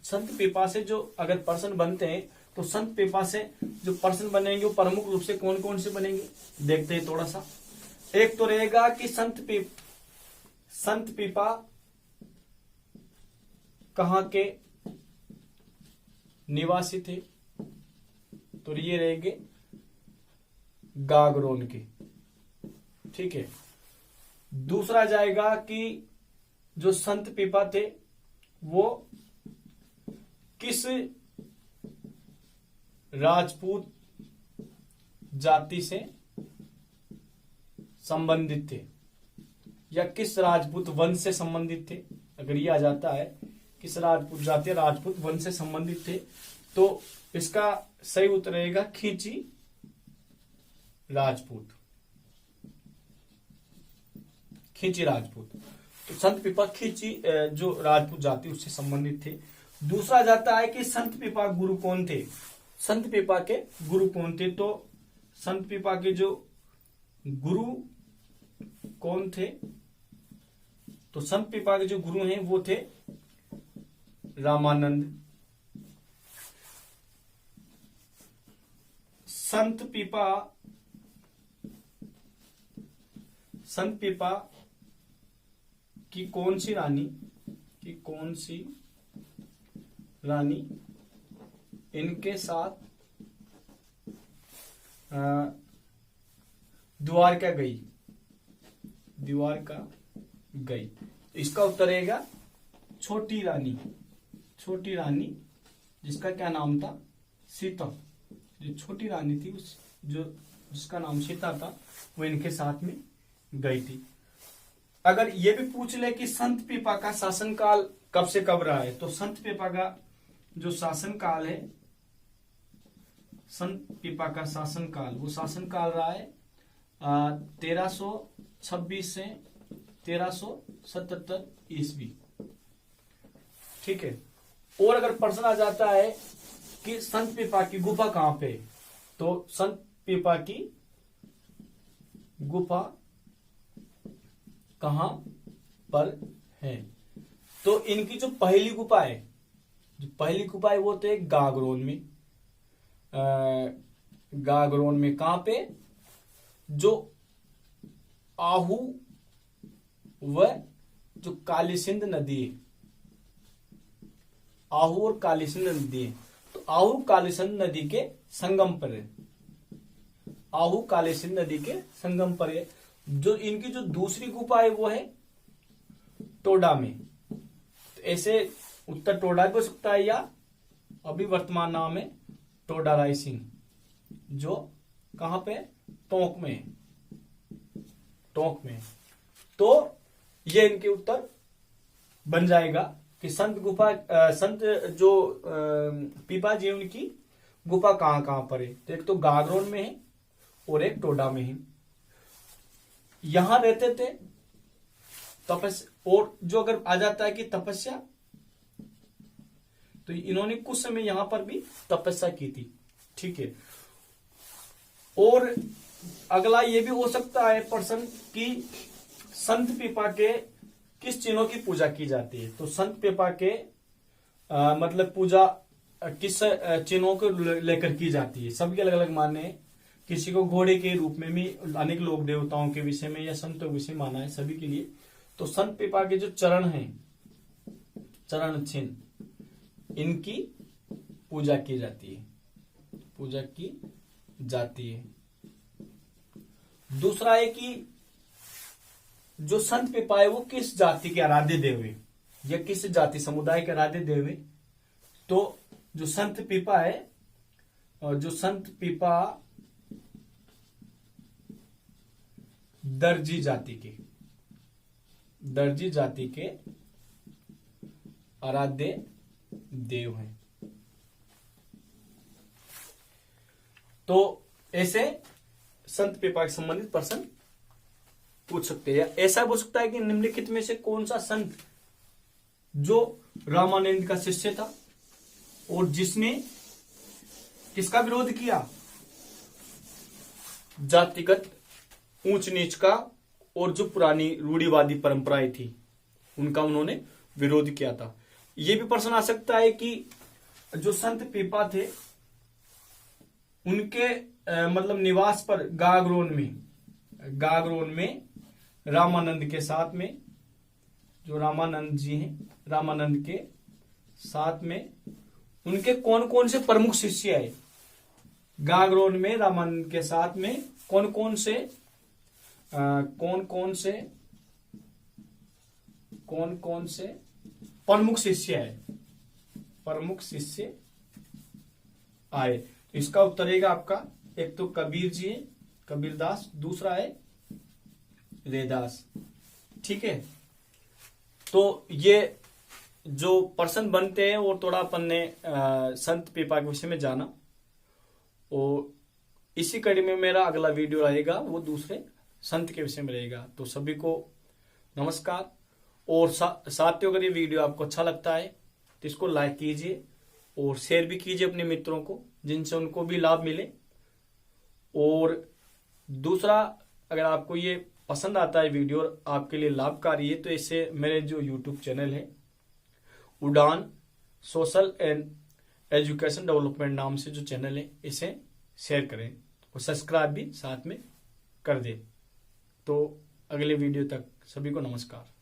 संत पीपा से जो अगर पर्सन बनते हैं तो संत पीपा से जो पर्सन बनेंगे वो प्रमुख रूप से कौन कौन से बनेंगे, देखते हैं थोड़ा सा। एक तो रहेगा कि संत पीपा कहां के निवासी थे, तो ये रहेंगे गागरोन के, ठीक है। दूसरा जाएगा कि जो संत पीपा थे वो किस राजपूत जाति से संबंधित थे या किस राजपूत वंश से संबंधित थे। अगर ये आ जाता है किस राजपूत जाति राजपूत वंश से संबंधित थे, तो इसका सही उत्तर रहेगा खींची राजपूत, खींची राजपूत। तो संत पीपा खींची जो राजपूत जाति उससे संबंधित थे। दूसरा जाता है कि संत पीपा गुरु कौन थे, संत पीपा के गुरु कौन थे। तो संत पीपा के जो गुरु कौन थे, तो संत पीपा के जो गुरु हैं वो थे रामानंद। संत पीपा की कौन सी रानी इनके साथ द्वारका गई। इसका उत्तर रहेगा छोटी रानी जिसका क्या नाम था, सीता। जो छोटी रानी थी जिसका नाम सीता था वो इनके साथ में गई थी। अगर ये भी पूछ ले कि संत पीपा का शासनकाल कब से कब रहा है, तो संत पीपा का जो शासनकाल है, संत पीपा का शासनकाल वो शासनकाल रहा है 1326 से 1377 ईस्वी, ठीक है। और अगर प्रश्न आ जाता है कि संत पीपा की गुफा कहां पे, तो संत पीपा की गुफा कहां पर है, तो इनकी जो पहली गुफा है वो तो एक गागरोन में कहां पे, जो आहू व जो काली सिंध नदी है, आहू और काली सिंध नदी है, तो आहू काली सिंध नदी के संगम पर है, आहू काली सिंध नदी के संगम पर है। जो इनकी जो दूसरी गुफा है वो है टोडा में। तो ऐसे उत्तर टोडा भी हो सकता है या अभी वर्तमान नाम है टोडा रायसिंह, जो कहां पे, टोंक में। तो ये इनके उत्तर बन जाएगा कि संत जो पीपा जी उनकी गुफा कहां पर है। तो एक तो गागरोन में है और एक टोडा में है। यहां रहते थे तपस्या, और जो अगर आ जाता है कि तपस्या, तो इन्होंने कुछ समय यहां पर भी तपस्या की थी, ठीक है। और अगला ये भी हो सकता है प्रश्न कि संत पीपा के किस चिन्हों की पूजा की जाती है। तो संत पीपा के मतलब पूजा किस चिन्हों को लेकर की जाती है, सबके अलग अलग मानने हैं। किसी को घोड़े के रूप में भी अनेक लोक देवताओं के विषय में या संतों के विषय में माना है, सभी के लिए। तो संत पीपा के जो चरण हैं, चरण चिन्ह, इनकी पूजा की जाती है। दूसरा है कि जो संत पीपा है वो किस जाति के आराध्य देव है या किस जाति समुदाय के आराध्य देव है। तो जो संत पीपा है, और जो संत पीपा दर्जी जाति के आराध्य देव हैं। तो ऐसे संत पीपा से संबंधित प्रश्न पूछ सकते हैं। ऐसा हो सकता है कि निम्नलिखित में से कौन सा संत जो रामानंद का शिष्य था और जिसने किसका विरोध किया, जातिगत ऊंच नीच का, और जो पुरानी रूढ़िवादी परंपराएं थी उनका उन्होंने विरोध किया था। ये भी प्रश्न आ सकता है कि जो संत पीपा थे उनके मतलब निवास पर गागरोन में रामानंद के साथ में, जो रामानंद जी हैं, रामानंद के साथ में उनके कौन कौन से प्रमुख शिष्य है। गागरोन में रामानंद के साथ में कौन कौन से प्रमुख शिष्य आए। तो इसका उत्तर रहेगा आपका, एक तो कबीर जी है, कबीरदास, दूसरा है रैदास। ठीक है, तो ये जो प्रश्न बनते हैं वो थोड़ा अपन ने संत पीपा के विषय में जाना, और इसी कड़ी में मेरा अगला वीडियो रहेगा वो दूसरे संत के विषय में रहेगा। तो सभी को नमस्कार, और साथियों अगर ये वीडियो आपको अच्छा लगता है तो इसको लाइक कीजिए और शेयर भी कीजिए अपने मित्रों को, जिनसे उनको भी लाभ मिले। और दूसरा, अगर आपको ये पसंद आता है वीडियो और आपके लिए लाभकारी है तो इससे मेरे जो यूट्यूब चैनल है उड़ान सोशल एंड एजुकेशन डेवलपमेंट नाम से जो चैनल है, इसे शेयर करें और सब्सक्राइब भी साथ में कर दें। तो अगले वीडियो तक सभी को नमस्कार।